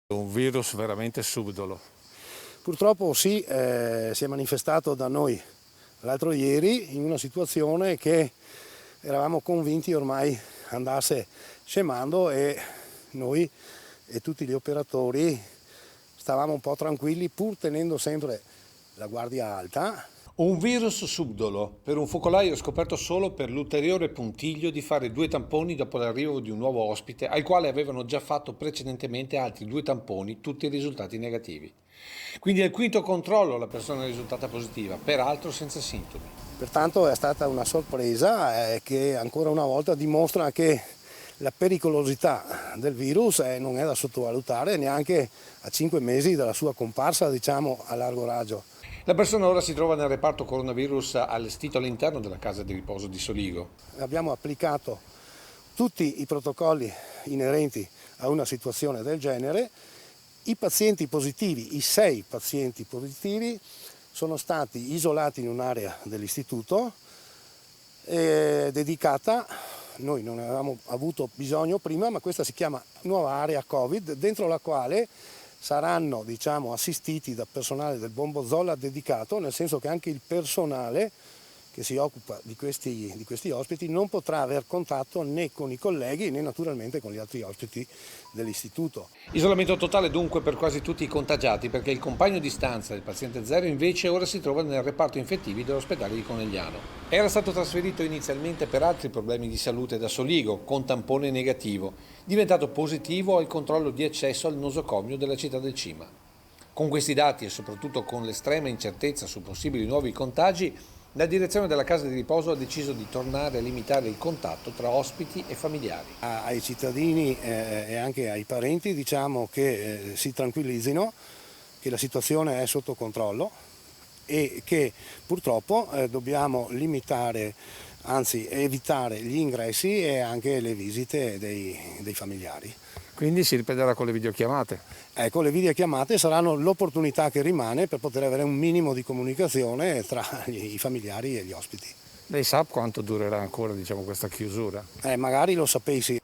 Un virus veramente subdolo. Purtroppo sì, si è manifestato da noi l'altro ieri in una situazione che eravamo convinti ormai andasse scemando e noi e tutti gli operatori stavamo un po' tranquilli pur tenendo sempre la guardia alta. Un virus subdolo, per un focolaio scoperto solo per l'ulteriore puntiglio di fare 2 tamponi dopo l'arrivo di un nuovo ospite, al quale avevano già fatto precedentemente altri 2 tamponi, tutti risultati negativi. Quindi al quinto controllo la persona è risultata positiva, peraltro senza sintomi. Pertanto è stata una sorpresa che ancora una volta dimostra che la pericolosità del virus non è da sottovalutare neanche a 5 mesi dalla sua comparsa, diciamo, a largo raggio. La persona ora si trova nel reparto coronavirus allestito all'interno della casa di riposo di Soligo. Abbiamo applicato tutti i protocolli inerenti a una situazione del genere. I pazienti positivi, i 6 pazienti positivi, sono stati isolati in un'area dell'istituto dedicata, noi non avevamo avuto bisogno prima, ma questa si chiama nuova area Covid, dentro la quale saranno, diciamo, assistiti da personale del Bombo Zolla dedicato, nel senso che anche il personale che si occupa di questi ospiti non potrà aver contatto né con i colleghi né naturalmente con gli altri ospiti dell'istituto. Isolamento totale dunque per quasi tutti i contagiati, perché il compagno di stanza del paziente zero invece ora si trova nel reparto infettivi dell'ospedale di Conegliano. Era stato trasferito inizialmente per altri problemi di salute da Soligo, con tampone negativo, diventato positivo al controllo di accesso al nosocomio della città del Cima. Con questi dati e soprattutto con l'estrema incertezza su possibili nuovi contagi, la direzione della casa di riposo ha deciso di tornare a limitare il contatto tra ospiti e familiari. Ai cittadini e anche ai parenti diciamo che si tranquillizzino, che la situazione è sotto controllo e che purtroppo dobbiamo limitare, anzi evitare gli ingressi e anche le visite dei familiari. Quindi si ripeterà con le videochiamate. Ecco, le videochiamate saranno l'opportunità che rimane per poter avere un minimo di comunicazione tra i familiari e gli ospiti. Lei sa quanto durerà ancora, questa chiusura? Magari lo sapessi.